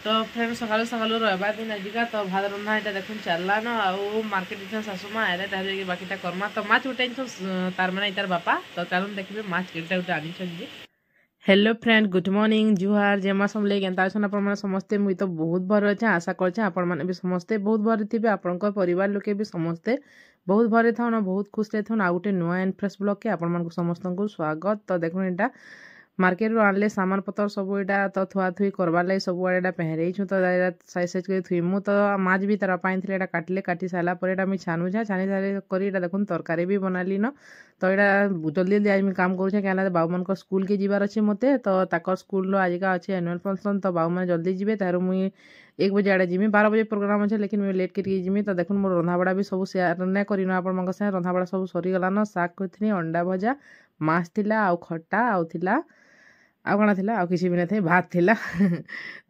तो फ्रेंड सकाल सकाल रविवार दिन आजिका तो भात रंधा यहाँ देखुन चलला न आउ मार्केट इतना सासुमा आए ताकि बाकीटा करमा तो माछ उठे तार मैंने तार बापा तो चलून देखिए माछ केटा गोटे आनी। हेलो फ्रेंड गुड मॉर्निंग जुहार जेमा समले केनता अछन आपण माने समस्ते मुई तो बहुत भर अच्छे आशा करछे आपण माने भी समस्ते बहुत भर थिबे आपनकर परिवार लोके भी समस्ते बहुत भरे थाउन बहुत खुश रे थाउन आ गोटे नुआ एंड फ्रेश ब्लॉग के आपण मानकु समस्तंकु स्वागत। तो देखुन एटा मार्केट रू आनले सामान पतर सब एटा तो थुआ थुई करबार लाई सब एटा पहरेई छु तो साइज साइज कर थुइमु तो माछ भी तारा पाइन थिले एटा काटले काटी साला पर एटा मी छानु छा छानी सारे करी एटा देखुन तरकारी भी बनाली न तो एटा जल्दी जल्दी आज मी काम करू छे केला बाबू मन को स्कूल के जीवार अछि मते तो ताकर स्कूल रो आजिका अछि एनुअल फंक्शन तो बाबू मन जल्दी जीवे तारो मुई 1 बजे आड़े जिमी 12 बजे प्रोग्राम अच्छे लेकिन मुझे लेट करके जिमी तो देखुन मोर रंधा बड़ा भी सब शेयर नहीं करी आपण मन से रंधा बड़ा सब सरी गला न साग करथनी अंडा भजा माछ थिला आउ खट्टा आउ थिला आ कण थिला आ किसी भी नहीं थे भात थिला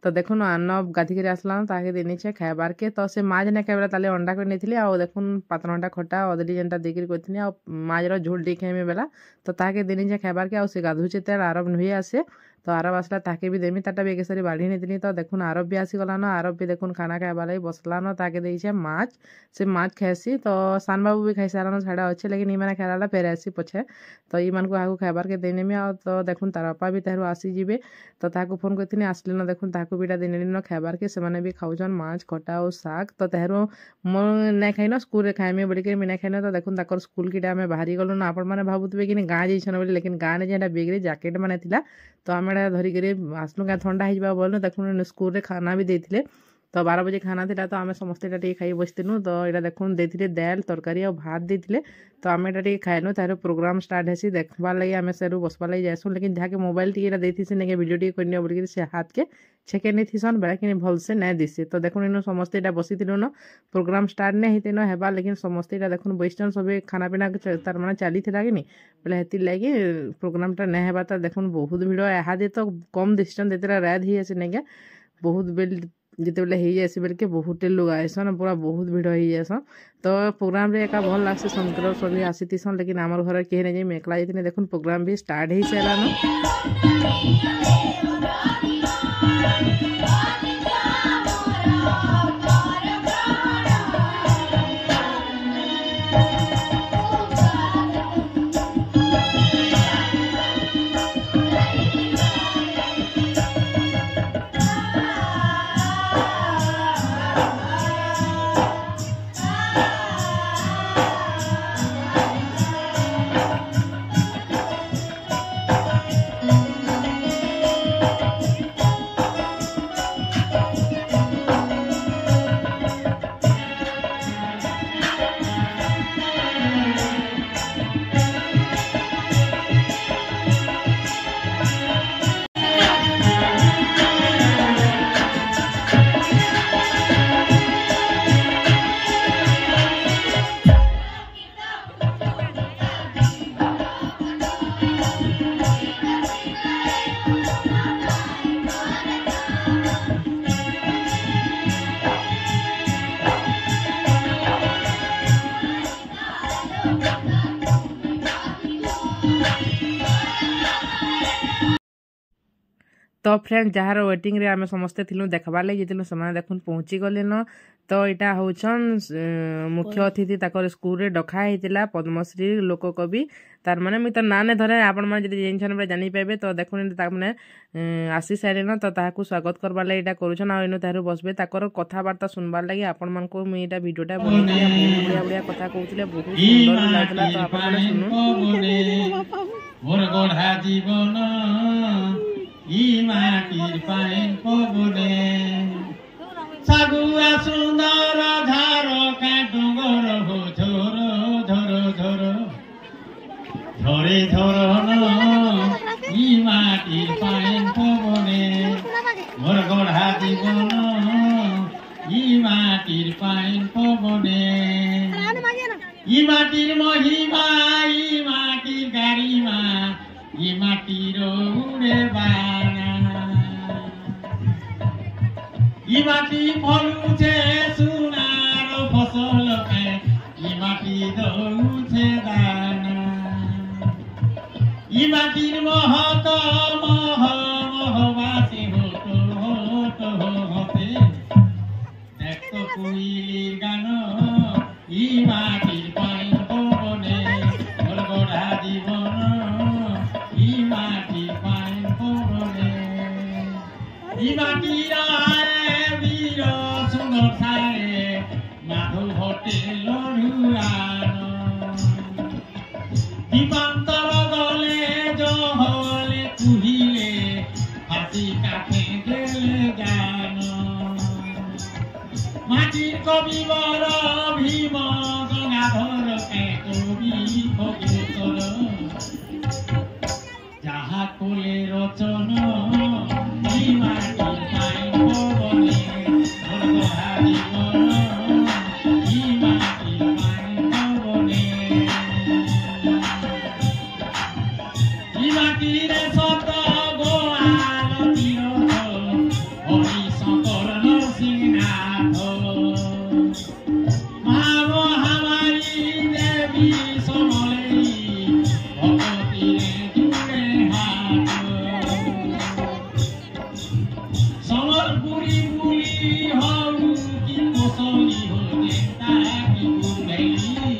तो देखुन अन्न गाधी कर आसला ताके देनी छे खाइबार के तो से माछ नहीं खाइबा ताले अंडा कर नहीं आ देखुन पातन अंडा खट्टा अदली जेनटा देकर करथनी आ माछ रो झोल डी खाइमे बेला तो ताके देनी छे खाइबार के आ से गाधु छे तेल आरब नुई आसे तो आरब आसला ताके भी देमी ताटा भी एकेसरी बाढ़ी नहीं तो देखुन आरब भी आसी गला न आरब भी देखुन खाना खाइबा लाई बसला न ताके देई छे माछ से माछ खाइसी तो सान बाबू भी खाई सारा छाड़ा अच्छे लेकिन इमाने खाइला फेर आसी पछे तो ई मान को आगु खाइबार के देने में आ तो देखुन तार बापा भी तारू आसी जीवे तो ताकू फोन करथिनी आसले न देखुन ताकू बीटा देने न खाइबार के से माने भी खाउछन माछ खटा और साग तो तारू मो नै खाइनो स्कूल रे खाइमे बोली के मिना खाइनो तो देखुन ताकर स्कूल किटा में बाहरी गलो न आपण माने भाबुतबे कि गाँ जइछन बोली लेकिन गाँ ने जेटा बेग रे जैकेट माने थिला तो आम धरिक आसलु क्या ठंडा हो बोल देखुन स्कूल रे खाना भी देते तो 12 बजे खाना थिला तो आम समस्ते टे खाई बसतीनु तो यहाँ देखुन देते दाल तरकारी और भात देते तो आम एटा खाइनु तार प्रोग्राम स्टार्ट हेसी देखबार लगे आम से बसबार लगे जाइसु लेकिन जहाँके मोबाइल टी देती नहीं वीडियो टी करनी बोल से हाथ के छेके नहीं थीसन बेड़ा कि भलसे नहीं दिसे तो देखुन इन समस्ते बसी न प्रोग्राम स्टार्ट नहीं होते न हेबा लेकिन समस्ते देखुन बसचन सब खाना पीना तार मैंने चली कि बोले हेती लगे प्रोग्रामटा नहीं हेबा तो देखुन बहुत भिड़ इहादे तो कम दिसन देते रात ही आसे नहीं बहुत बेल जिते बेले हो जाए बेल के बहुत लोग आएसन पूरा बहुत भिड़ हो जाएसन तो प्रोग्राम रे एका भल लागसे शंकर सभी आसीसन लेकिन आमर घर कहे नहीं जाए एकला जाती देखुन प्रोग्राम भी स्टार्ट हो सारान। तो फ्रेंड जार वेटिंग रे आमे समस्ते थिलु देखबार लगे जेतिलु समय देखुन पहुंची गले न तो इटा होछन मुख्य अतिथि ताकर स्कूल रे डखा हेतिला पद्मश्री लोक कवि तार माने मी तो ना ने धरे आपण माने जदि जेनछन बे जानि पाबे तो देखुन ता माने आसी सारे न तो ताहाकू स्वागत करबार लागि इटा करूछन आ इनो तारू बसबे ताकर कथा वार्ता सुनबार लागि आपण मन को मी इटा वीडियोटा बनेले बहुत बढ़िया बढ़िया कथा कहउतिले बहुत सुंदर लागला तो आपण माने सुनु मोर गढ़ा जीवन माटिर पाइन पबने सागुआ सुंदर झारो का डोंगर हो झोरो झोरो झोरो झोरे झोरो ई माटिर पाइन पबने मोर गढ़ा जीवन ई माटिर पाइन पबने ई माटिर महिमा ई माटिर गारिमा ई माटिर उड़े बाना ई माटी फलुछे सुनार फसल के ई माटी दउछे दाना ई माटिर महत मह महवासी होत होत होत মাটির আয়ে বীর সুনসায়ে মাধু ভটে লড়ুয়ান দীপান্তর গলে জহলে কুহিলে হাসি কাঠে গেলে গান মাটির কবি বর ভীম গঙ্গাধর কে কবি ভগেশ্বর যাহা কোলে রচন এই মাটির পাই পবনে স্বর্গহারি মন এই মাটির পাই পবনে এই মাটির সত গোয়াল তীরথ হরি শঙ্কর নরসিংহনাথ মা মহামারী দেবী সমলেই ভগতিরে জুড়ে হাত সমরপুরী বুলি হউ কি কোসলি হলে তাকি বুঝেলি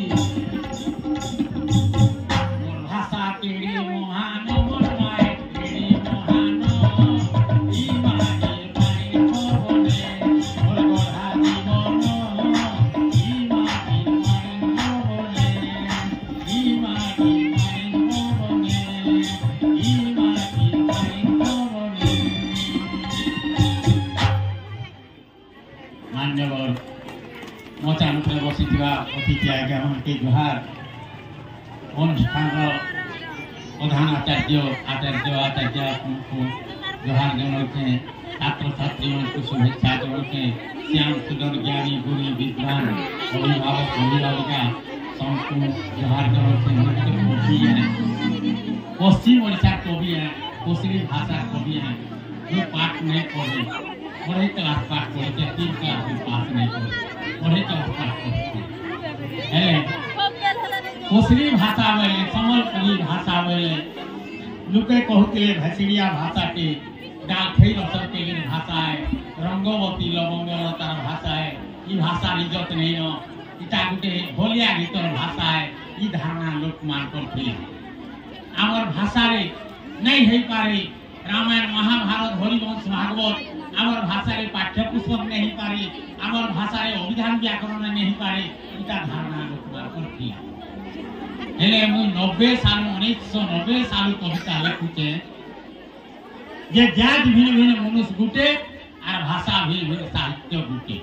মোর ভাষা কেড়ে মহান মোর মায়ের কেড়ে মহান ই মাটির পাই পবনে মোর গড়া জীবন ই মাটির পাই পবনে ই মাটির পাই পবনে ই মাটির পাই পবনে মান্যবর মচা মুখে বসিଥିବା অতিথি আজ্ঞাকে জুহার অনুষ্ঠানର প্রধান আচার্য আচার্যଙ୍କୁ জুহার জଣାଉଛେ ছাত্রছাত্রীମାନଙ୍କୁ শুভেচ্ছা জଣାଉଛେ শ্যাম সুন্দর জ্ঞানী গুণী বিদ্বান অভিভাবক অভিভাবিকা ସମସ୍ତଙ୍କୁ ଜୁହାର ଜଣାଉଛେ ମୁଖ୍ୟ କବି ପଶ୍ଚିମ ଓଡ଼ିଶା କବି କୋଶଲି ଭାଷା କବି जो पाठ नहीं पढ़े पढ़े क्लास पाठ पढ़े 3 क्लास में पास नहीं करे पढ़े क्लास पाठ पढ़े हेले कोसली भाषा में समलपुरी भाषा में लोके कहते भैसिड़िया भाषा के डालखई रसर के भाषा है रंगवती लवंगलतार भाषा है ये भाषा इज्जत नहीं न इटा गुटे होलिया गीतर भाषा है ये धारणा लोक मान करथिले आमर भाषा रे नहीं है पारे रामायण महाभारत हरिवंश भागवत आमर भाषा रे पाठ्य पुस्तक नहीं पारे आमर भाषा रे अभिधान व्याकरण नहीं पारे इटा धारणा लोक मान करथिले हेले मु 90 साल 1990 साल कविता लिखुचे जे जात भिन्न भिन्न मनुष्य गुटे और भाषा भिन्न भिन्न साहित्य गुटे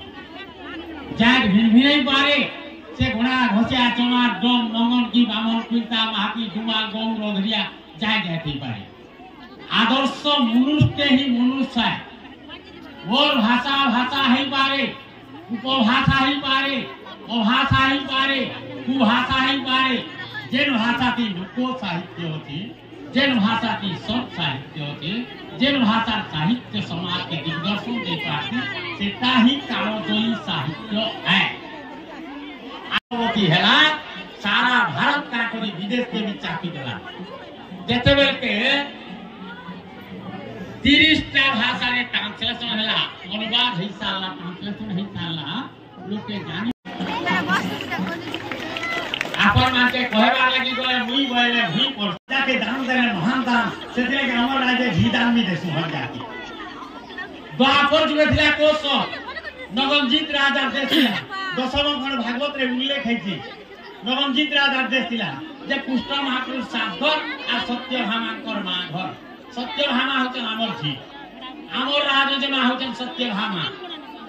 जात भिन्न भिन्न पारे से घोड़ा घोसिया चमार डम मंगन की बामन कुंता महाकी डुमा गौर रोधरिया जाय जाती पारे आदर्श मनुष्य ही मनुष्य है और भाषा भाषा ही पारे उपभाषा ही पारे अभाषा ही पारे कुभाषा ही पारे जेन भाषा की लोक साहित्य होती जेन भाषा की सब साहित्य होती जेन भाषा साहित्य समाज के दिग्दर्शन दे पाती सेटा ही कामोदयी साहित्य है आवती हैला सारा भारत का कोई विदेश के भी चापी देला जेते बेल के 30 टा भाषा रे ट्रांसलेशन हैला अनुवाद ही साला ट्रांसलेशन ही साला लोग के जानी आपन मानके कहबा लागि गले मुई गले भी पड़ता के दान देले महान दान सेते के हमर राज्य घी दान भी देसु हर जाती द्वापर जुगे थिला कोस नगमजीत राजा देसिला दशम खंड भागवत रे उल्लेख हैछि नगमजीत राजा देसिला जे पुष्ट महापुरुष सागर आ सत्यभामाकर मां घर सत्यभामा होते हमर जी हमर राजा जे मा होते सत्यभामा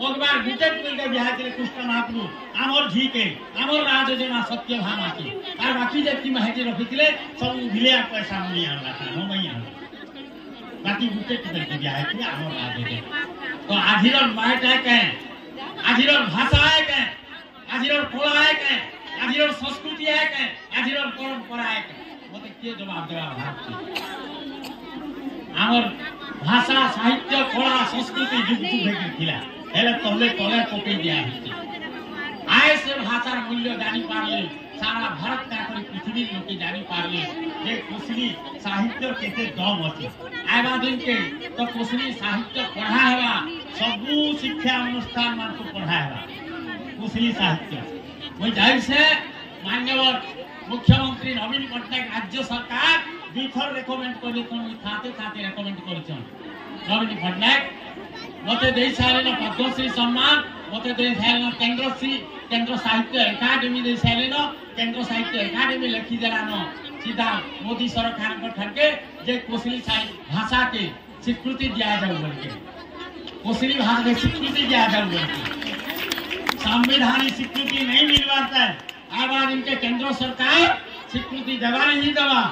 एक बार गुटे के बिहार के पुष्ट महापुरुष हमर जी के हमर राजा जे मा सत्यभामा के और बाकी जे की महजे रखिले सब भिले पैसा मुली आनला था हो नहीं आनला बाकी गुटे के बिहार के हमर राजा के तो आधीर माइट है के आधीर भाषा है के आधीर कला है के आधीर संस्कृति है के आधीर परंपरा है के मते के जवाब देबा भाषी आमर भाषा साहित्य कला संस्कृति जुग जुग भेटि थिला हेले तले तले पकई दिया हिची आय से भाषार मूल्य जानी पारले सारा भारत का कोई पृथ्वी लोके जानी पारले जे कोसली साहित्य केते दम अछि आबा दिन के तो कोसली साहित्य पढ़ा हेबा सबु शिक्षा अनुष्ठान मान को पढ़ा हेबा कोसली साहित्य ओइ जाय से माननीय मुख्यमंत्री नवीन पटनायक राज्य सरकार दुई थर रेकमेंड करले तो खाते खाते रेकमेंड करछन नवीन पटनायक मते दे सारे पद्मश्री सम्मान मते दे सारे केंद्र साहित्य एकाडेमी दे सारे केंद्र साहित्य एकाडेमी लिखी देलानो सीधा मोदी सरकार को ठरके जे कोसली भाषा के स्वीकृति दिया जाऊ बोलके कोसली भाषा के स्वीकृति दिया जाऊ बोलके संवैधानिक स्वीकृति नहीं मिल पाता है। अब इनके केंद्र सरकार स्वीकृति देवा नहीं देवा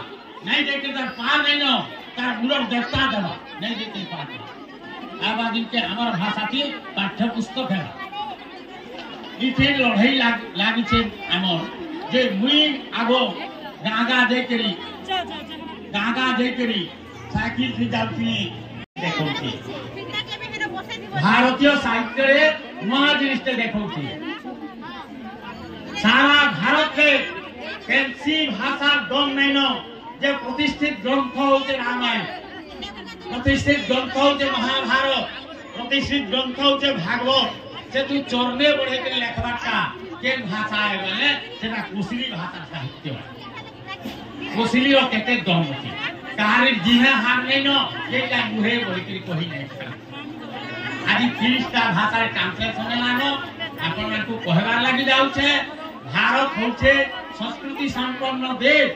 नहीं देते तार पार नहीं नो तार मूल देवता देवा नहीं देते पार अब इनके हमार भाषा की पाठ्य पुस्तक है इथे लड़ाई लागी छे हमर जे मुई आगो गागा देकरी साइकिल से जाउथी देखौथी भारतीय साहित्य रे नया जिनिस देखौथी सारा भारत के केंसी भाषा दम नहीं नो जे प्रतिष्ठित ग्रंथ होते रामायण प्रतिष्ठित ग्रंथ होते महाभारत प्रतिष्ठित ग्रंथ होते भागवत से तू चरणे बढ़े के लेखबाटा के भाषा है बोले सेटा कोसली भाषा साहित्य कोसली और केते दम अछि कारी जिहा हार नहीं नो एटा मुहे बोली के कहि नहीं आदि 30टा भाषा ट्रांसलेशन लानो आपण को कहबार लागि जाउ छे भारत होचे संस्कृति संपन्न देश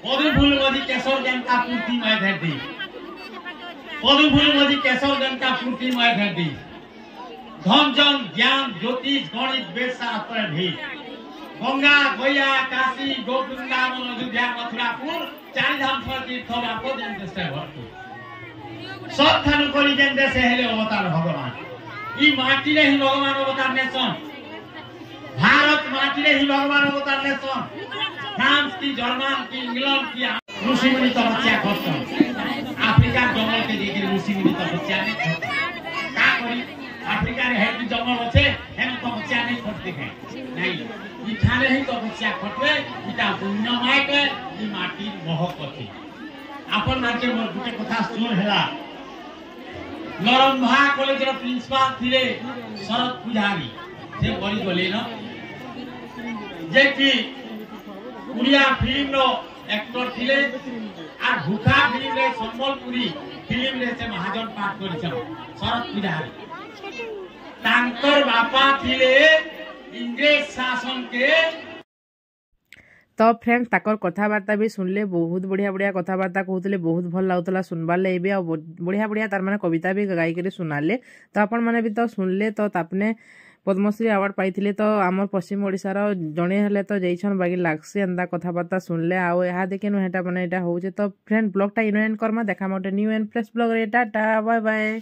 पदुफूल मजी केशव जनता पूर्ति में भेट दी पदुफूल मजी केशव जनता पूर्ति में भेट दी धन जन ज्ञान ज्योतिष गणित वेद शास्त्र भी गंगा गया काशी गोवृंदावन अयोध्या मथुरापुर चारि धाम तीर्थ बापो जन देश भरपूर सब थानु करी जन देश हेले अवतार भगवान ई माटी रे ही भगवान अवतार नेसन भारत माटी रे ही भगवान अवतार नेसन फ्रांस की जर्मन की इंग्लैंड की ऋषि मुनि तपस्या करछन अफ्रीका जंगल के देखि ऋषि मुनि तपस्या ने का करी अफ्रीका रे हेड जंगल আছে हेन तपस्या नहीं करते हैं नहीं इठाने ही तपस्या करते इटा पुण्यमय के ई माटी महक अछि आपन माटे मोर गुटे कथा सुन हैला नरंभा कॉलेज रो प्रिंसिपल थिले शरद पुजारी से बड़ी गले न जे कि उड़िया फिल्म रो एक्टर थिले आ भूखा फिल्म रे संबलपुरी फिल्म रे से महाजन पाठ करिछन शरद पुजारी तांकर बापा थिले इंग्रेज शासन के तो फ्रेंड्स ताकर कथबार्ता भी सुनले बहुत बढ़िया बढ़िया कथबार्ता कहते बहुत भल लगुला सुनबार लगे आ बढ़िया बढ़िया तार माने कविता भी गायिक सुनाले तो आपण मैंने भी तो सुनले तो तापने पद्मश्री अवार्ड पाई तो आमर पश्चिम ओडिशार जड़े हेले तो जाइछन बाकी लागसी एंदा कथबार्ता सुनले आउ यहाँ देखे हेटा माने एटा होचे तो फ्रेंड ब्लॉग टा इनो एंड करमा देखा मोटे न्यू एंड फ्रेश ब्लॉग रे टाटा बाय बाय।